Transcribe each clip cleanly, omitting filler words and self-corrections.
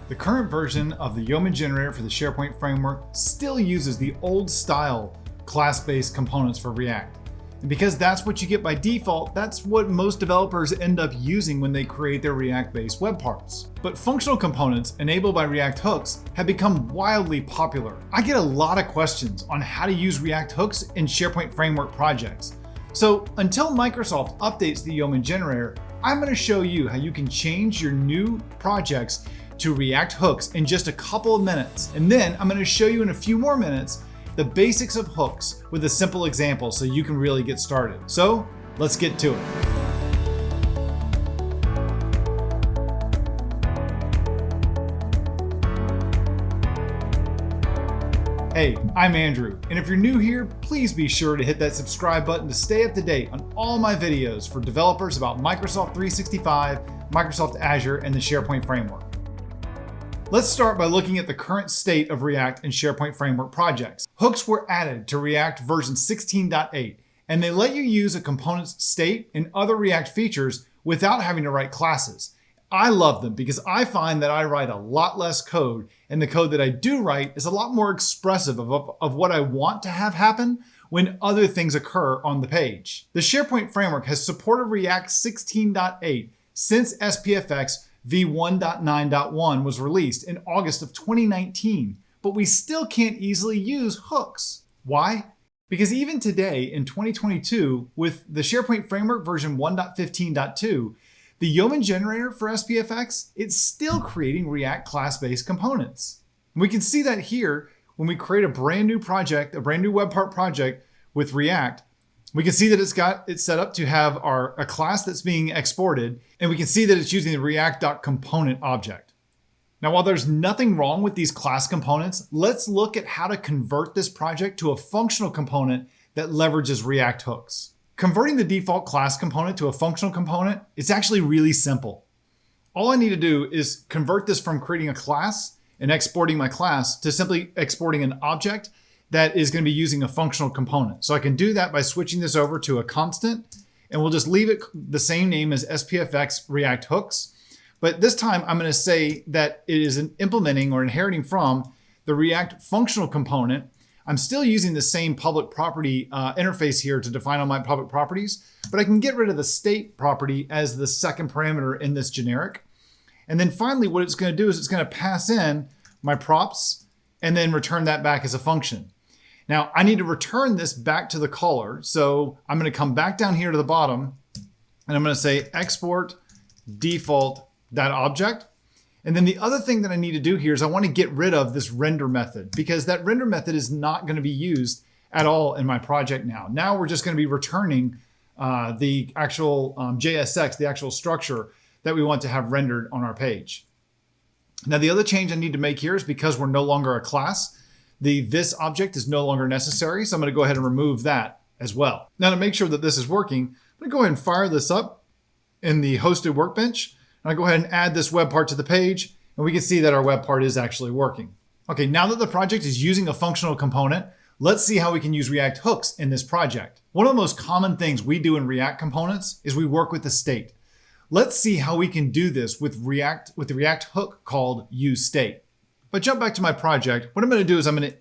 The current version of the Yeoman generator for the SharePoint framework still uses the old style class-based components for React. And because that's what you get by default, that's what most developers end up using when they create their React-based web parts. But functional components enabled by React hooks have become wildly popular. I get a lot of questions on how to use React hooks in SharePoint framework projects. So until Microsoft updates the Yeoman generator, I'm going to show you how you can change your new projects to React hooks in just a couple of minutes. And then I'm going to show you in a few more minutes the basics of hooks with a simple example so you can really get started. So let's get to it. Hey, I'm Andrew, and if you're new here, please be sure to hit that subscribe button to stay up to date on all my videos for developers about Microsoft 365, Microsoft Azure, and the SharePoint framework. Let's start by looking at the current state of React and SharePoint framework projects. Hooks were added to React version 16.8, and they let you use a component's state and other React features without having to write classes. I love them because I find that I write a lot less code, and the code that I do write is a lot more expressive of what I want to have happen when other things occur on the page. The SharePoint framework has supported React 16.8 since SPFX v1.9.1 was released in August of 2019, but we still can't easily use hooks. Why? Because even today in 2022, with the SharePoint framework version 1.15.2, the Yeoman generator for SPFX, it's still creating React class-based components. And we can see that here when we create a brand new project, a brand new web part project with React. We can see that it's set up to have a class that's being exported, and we can see that it's using the React.component object. Now, while there's nothing wrong with these class components, let's look at how to convert this project to a functional component that leverages React hooks. Converting the default class component to a functional component is actually really simple. All I need to do is convert this from creating a class and exporting my class to simply exporting an object that is going to be using a functional component. So I can do that by switching this over to a constant, and we'll just leave it the same name as SPFX React hooks. But this time I'm going to say that it is implementing or inheriting from the React functional component. I'm still using the same public property interface here to define all my public properties, but I can get rid of the state property as the second parameter in this generic. And then finally, what it's going to do is it's going to pass in my props and then return that back as a function. Now I need to return this back to the caller. So I'm going to come back down here to the bottom and I'm going to say export default.object. And then the other thing that I need to do here is I want to get rid of this render method because that render method is not going to be used at all in my project now. Now we're just going to be returning the actual JSX, the actual structure that we want to have rendered on our page. Now the other change I need to make here is because we're no longer a class, this object is no longer necessary. So I'm going to go ahead and remove that as well. Now to make sure that this is working, I'm going to go ahead and fire this up in the hosted workbench. And I go ahead and add this web part to the page, and we can see that our web part is actually working. Okay, now that the project is using a functional component, let's see how we can use React hooks in this project. One of the most common things we do in React components is we work with the state. Let's see how we can do this with the React hook called useState. If I jump back to my project, what I'm going to do is I'm going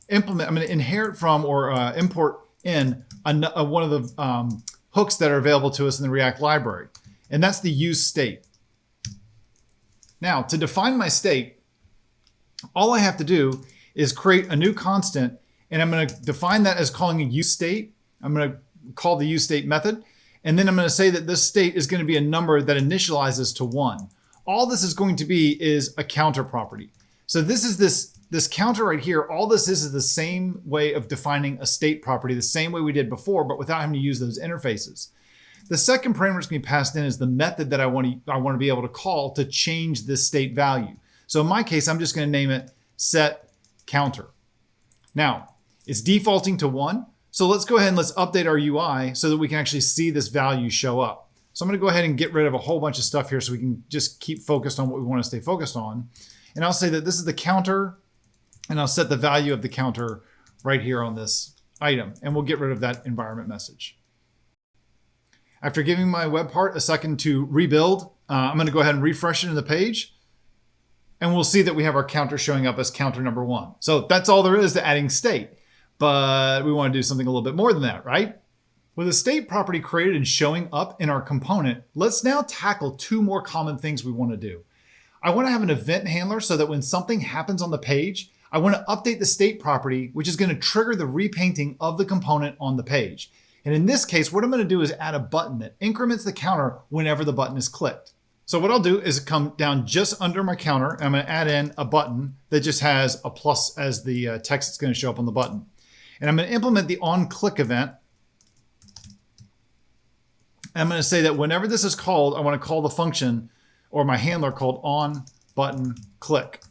to inherit from or import in one of the hooks that are available to us in the React library, and that's the useState. Now, to define my state, all I have to do is create a new constant, and I'm going to define that as calling a useState. I'm going to call the useState method, and then I'm going to say that this state is going to be a number that initializes to 1. All this is going to be is a counter property. So this is this counter right here. All this is the same way of defining a state property, the same way we did before, but without having to use those interfaces. The second parameter that's going to be passed in is the method that I want to be able to call to change this state value. So in my case, I'm just going to name it setCounter. Now, it's defaulting to 1. So let's go ahead and let's update our UI so that we can actually see this value show up. So I'm going to go ahead and get rid of a whole bunch of stuff here so we can just keep focused on what we want to stay focused on. And I'll say that this is the counter, and I'll set the value of the counter right here on this item, and we'll get rid of that environment message. After giving my web part a second to rebuild, I'm going to go ahead and refresh it in the page. And we'll see that we have our counter showing up as counter number 1. So that's all there is to adding state. But we want to do something a little bit more than that, right? With a state property created and showing up in our component, let's now tackle 2 more common things we want to do. I want to have an event handler so that when something happens on the page, I want to update the state property, which is going to trigger the repainting of the component on the page. And in this case, what I'm going to do is add a button that increments the counter whenever the button is clicked. So what I'll do is come down just under my counter, and I'm going to add in a button that just has a plus as the text that's going to show up on the button. And I'm going to implement the onClick event. I'm going to say that whenever this is called, I want to call the function or my handler called onButtonClick.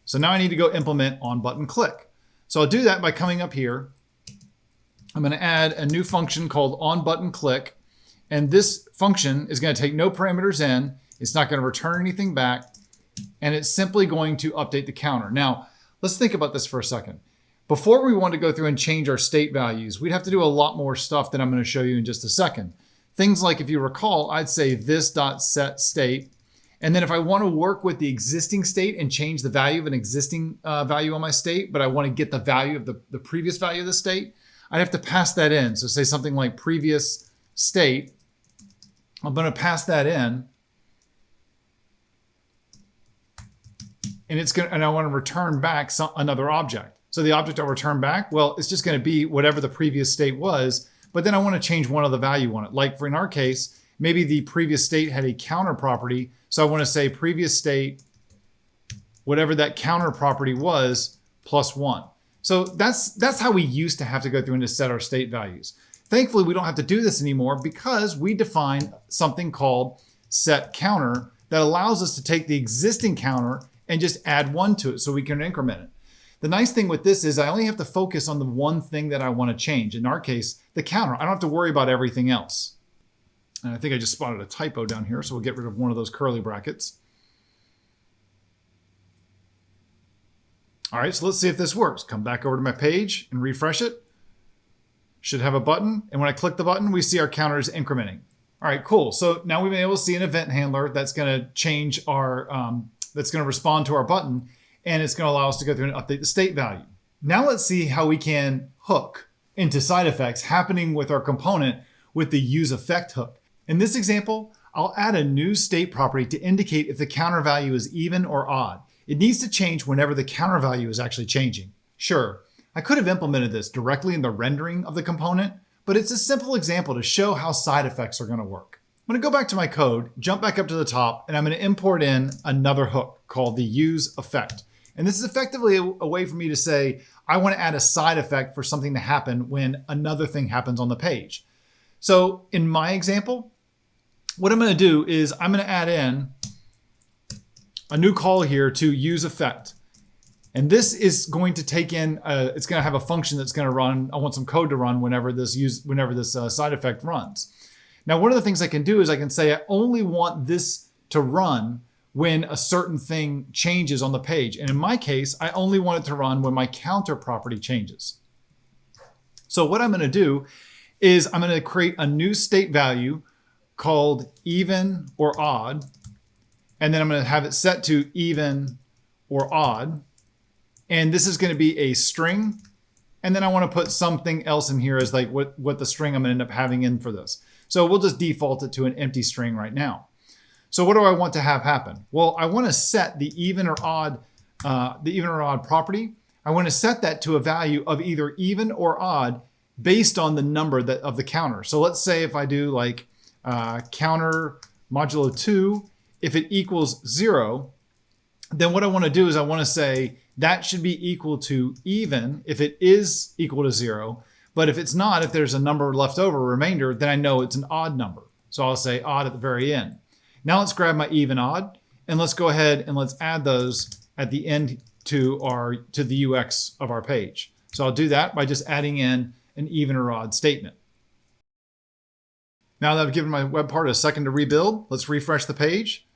So now I need to go implement onButtonClick. So I'll do that by coming up here. I'm going to add a new function called onButtonClick. And this function is going to take no parameters in. It's not going to return anything back. And it's simply going to update the counter. Now, let's think about this for a second. Before we want to go through and change our state values, we'd have to do a lot more stuff that I'm going to show you in just a second. Things like, if you recall, I'd say this.setState. And then if I want to work with the existing state and change the value of an existing value on my state, but I want to get the value of the previous value of the state, I'd have to pass that in. So say something like previous state. I'm going to pass that in. And I want to return back another object. So the object I'll return back, well, it's just going to be whatever the previous state was. But then I want to change one of the value on it. Like in our case, maybe the previous state had a counter property. So I want to say previous state, whatever that counter property was, +1. So that's how we used to have to go through and to set our state values. Thankfully, we don't have to do this anymore because we define something called setCounter that allows us to take the existing counter and just add 1 to it so we can increment it. The nice thing with this is I only have to focus on the one thing that I want to change. In our case, the counter. I don't have to worry about everything else. And I think I just spotted a typo down here, so we'll get rid of one of those curly brackets. All right, so let's see if this works. Come back over to my page and refresh it. Should have a button. And when I click the button, we see our counter is incrementing. All right, cool. So now we've been able to see an event handler that's going to change our, that's going to respond to our button. And it's going to allow us to go through and update the state value. Now let's see how we can hook into side effects happening with our component with the useEffect hook. In this example, I'll add a new state property to indicate if the counter value is even or odd. It needs to change whenever the counter value is actually changing. Sure, I could have implemented this directly in the rendering of the component, but it's a simple example to show how side effects are going to work. I'm going to go back to my code, jump back up to the top, and I'm going to import in another hook called the useEffect. And this is effectively a way for me to say, I want to add a side effect for something to happen when another thing happens on the page. So in my example, what I'm going to do is I'm going to add in a new call here to useEffect. And this is going to take in, it's going to have a function that's going to run. I want some code to run whenever this side effect runs. Now, one of the things I can do is I can say I only want this to run when a certain thing changes on the page. And in my case, I only want it to run when my counter property changes. So what I'm going to do is I'm going to create a new state value called even or odd. And then I'm going to have it set to even or odd. And this is going to be a string. And then I want to put something else in here as like what the string I'm going to end up having in for this. So we'll just default it to an empty string right now. So what do I want to have happen? Well, I want to set the even or odd property. I want to set that to a value of either even or odd based on the number of the counter. So let's say if I do like counter modulo 2, if it equals 0, then what I want to do is I want to say that should be equal to even if it is equal to 0. But if it's not, if there's a number left over, remainder, then I know it's an odd number. So I'll say odd at the very end. Now let's grab my even odd and let's go ahead and let's add those at the end to the UX of our page. So I'll do that by just adding in an even or odd statement. Now that I've given my web part a second to rebuild, let's refresh the page.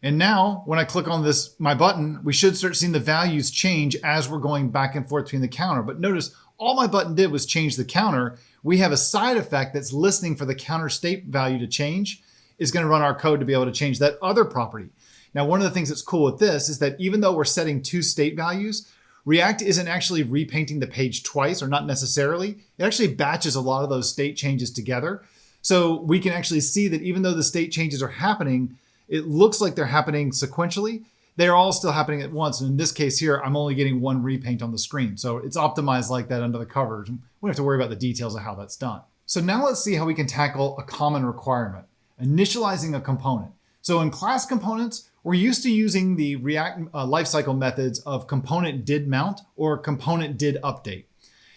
And now when I click on my button, we should start seeing the values change as we're going back and forth between the counter. But notice all my button did was change the counter. We have a side effect that's listening for the counter state value to change. Is going to run our code to be able to change that other property. Now, one of the things that's cool with this is that even though we're setting two state values, React isn't actually repainting the page twice, or not necessarily. It actually batches a lot of those state changes together. So we can actually see that even though the state changes are happening, it looks like they're happening sequentially. They're all still happening at once. And in this case here, I'm only getting one repaint on the screen. So it's optimized like that under the covers. We don't have to worry about the details of how that's done. So now let's see how we can tackle a common requirement, initializing a component. So in class components, we're used to using the React lifecycle methods of component did mount or component did update.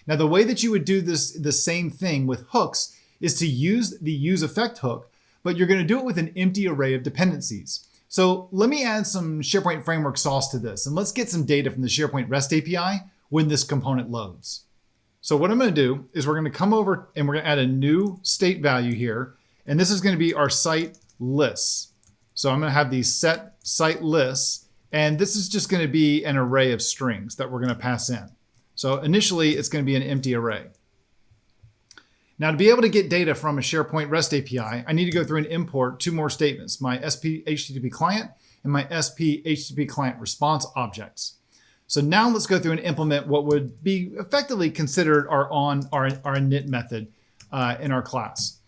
Now, the way that you would do this, the same thing with hooks, is to use the useEffect hook, but you're going to do it with an empty array of dependencies. So let me add some SharePoint framework sauce to this, and let's get some data from the SharePoint REST API when this component loads. So what I'm going to do is we're going to come over and we're going to add a new state value here, and this is going to be our site lists. So I'm going to have these set site lists, and this is just going to be an array of strings that we're going to pass in. So initially, it's going to be an empty array. Now, to be able to get data from a SharePoint REST API, I need to go through and import two more statements, my SP HTTP client and my SP HTTP client response objects. So now let's go through and implement what would be effectively considered our init method in our class.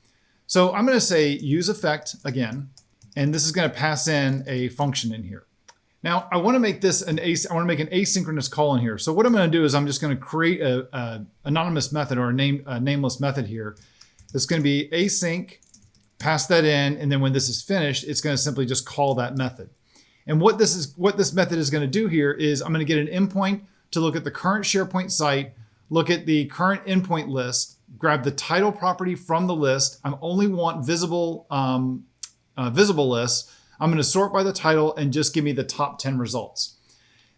So I'm going to say useEffect again, and this is going to pass in a function in here. Now I want to make this I want to make an asynchronous call in here. So what I'm going to do is I'm just going to create a anonymous method or a nameless method here. That's going to be async, pass that in, and then when this is finished, it's going to simply just call that method. And what this method is going to do here is I'm going to get an endpoint to look at the current SharePoint site, look at the current endpoint list, grab the title property from the list. I only want visible lists. I'm going to sort by the title and just give me the top 10 results.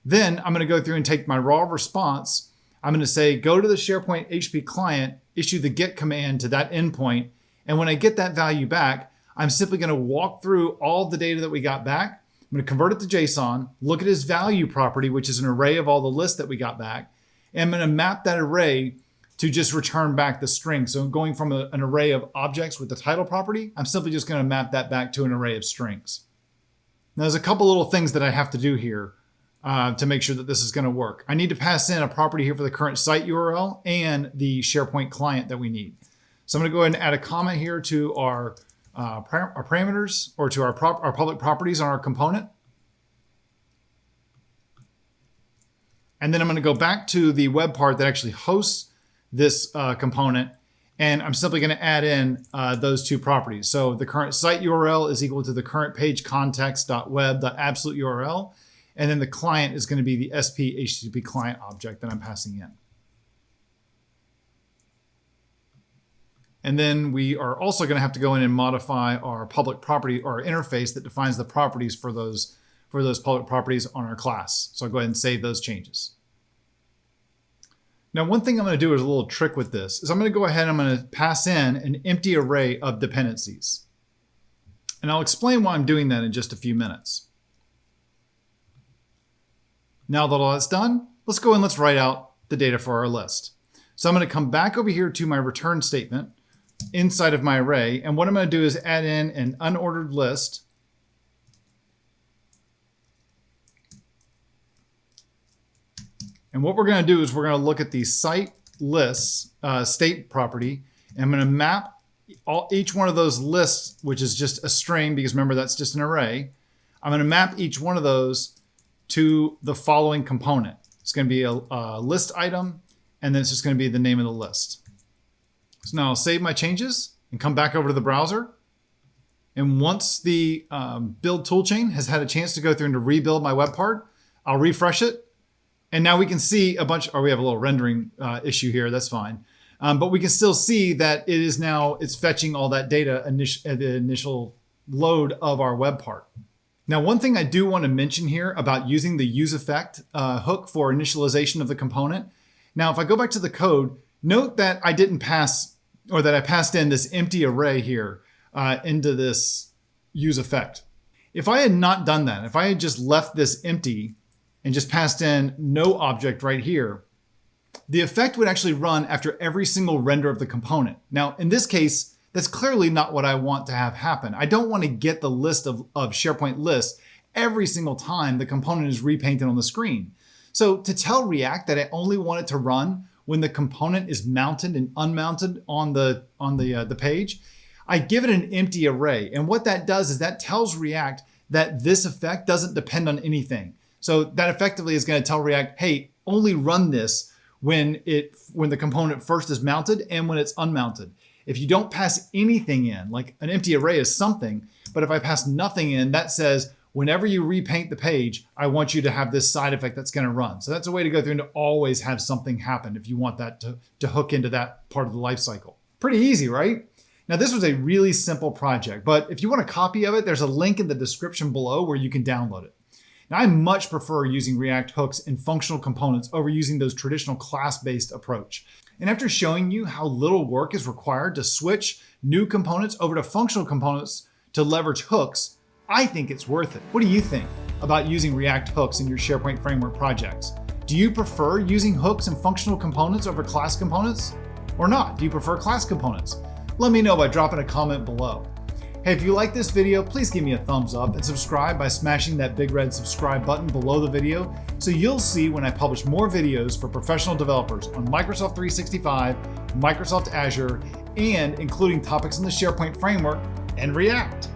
Then I'm going to go through and take my raw response. I'm going to say, go to the SharePoint HP client, issue the get command to that endpoint. And when I get that value back, I'm simply going to walk through all the data that we got back. I'm going to convert it to JSON, look at his value property, which is an array of all the lists that we got back. And I'm going to map that array to just return back the string. So going from an array of objects with the title property, I'm simply just going to map that back to an array of strings. Now, there's a couple little things that I have to do here to make sure that this is going to work. I need to pass in a property here for the current site URL and the SharePoint client that we need. So I'm going to go ahead and add a comment here to our parameters, or to our public properties on our component. And then I'm going to go back to the web part that actually hosts this component, and I'm simply going to add in those two properties. So the current site URL is equal to the current page context.web.absolute URL, and then the client is going to be the SP HTTP client object that I'm passing in. And then we are also going to have to go in and modify our public property, or our interface that defines the properties for those public properties on our class. So I'll go ahead and save those changes. Now, one thing I'm going to do is a little trick with this is I'm going to go ahead and I'm going to pass in an empty array of dependencies. And I'll explain why I'm doing that in just a few minutes. Now that all that's done, let's go and let's write out the data for our list. So I'm going to come back over here to my return statement inside of my array. And what I'm going to do is add in an unordered list. And what we're going to do is we're going to look at the site lists state property, and I'm going to map each one of those lists, which is just a string, because remember, that's just an array. I'm going to map each one of those to the following component. It's going to be a list item, and then it's just going to be the name of the list. So now I'll save my changes and come back over to the browser. And once the build toolchain has had a chance to go through and to rebuild my web part, I'll refresh it. And now we can see a bunch, or we have a little rendering issue here, that's fine. But we can still see that it's fetching all that data at the initial load of our web part. Now, one thing I do want to mention here about using the useEffect hook for initialization of the component. Now, if I go back to the code, note that I didn't pass, or that I passed in this empty array here into this useEffect. If I had not done that, if I had just left this empty and just passed in no object right here, the effect would actually run after every single render of the component. Now, in this case, that's clearly not what I want to have happen. I don't want to get the list of SharePoint lists every single time the component is repainted on the screen. So to tell React that I only want it to run when the component is mounted and unmounted on the page, I give it an empty array. And what that does is that tells React that this effect doesn't depend on anything. So that effectively is going to tell React, hey, only run this when the component first is mounted and when it's unmounted. If you don't pass anything in, like an empty array is something, but if I pass nothing in, that says, whenever you repaint the page, I want you to have this side effect that's going to run. So that's a way to go through and to always have something happen if you want that to hook into that part of the life cycle. Pretty easy, right? Now, this was a really simple project, but if you want a copy of it, there's a link in the description below where you can download it. Now, I much prefer using React hooks and functional components over using those traditional class-based approach. And after showing you how little work is required to switch new components over to functional components to leverage hooks, I think it's worth it. What do you think about using React hooks in your SharePoint framework projects? Do you prefer using hooks and functional components over class components? Or not? Do you prefer class components? Let me know by dropping a comment below. Hey, if you like this video, please give me a thumbs up and subscribe by smashing that big red subscribe button below the video so you'll see when I publish more videos for professional developers on Microsoft 365, Microsoft Azure, and including topics in the SharePoint framework and React.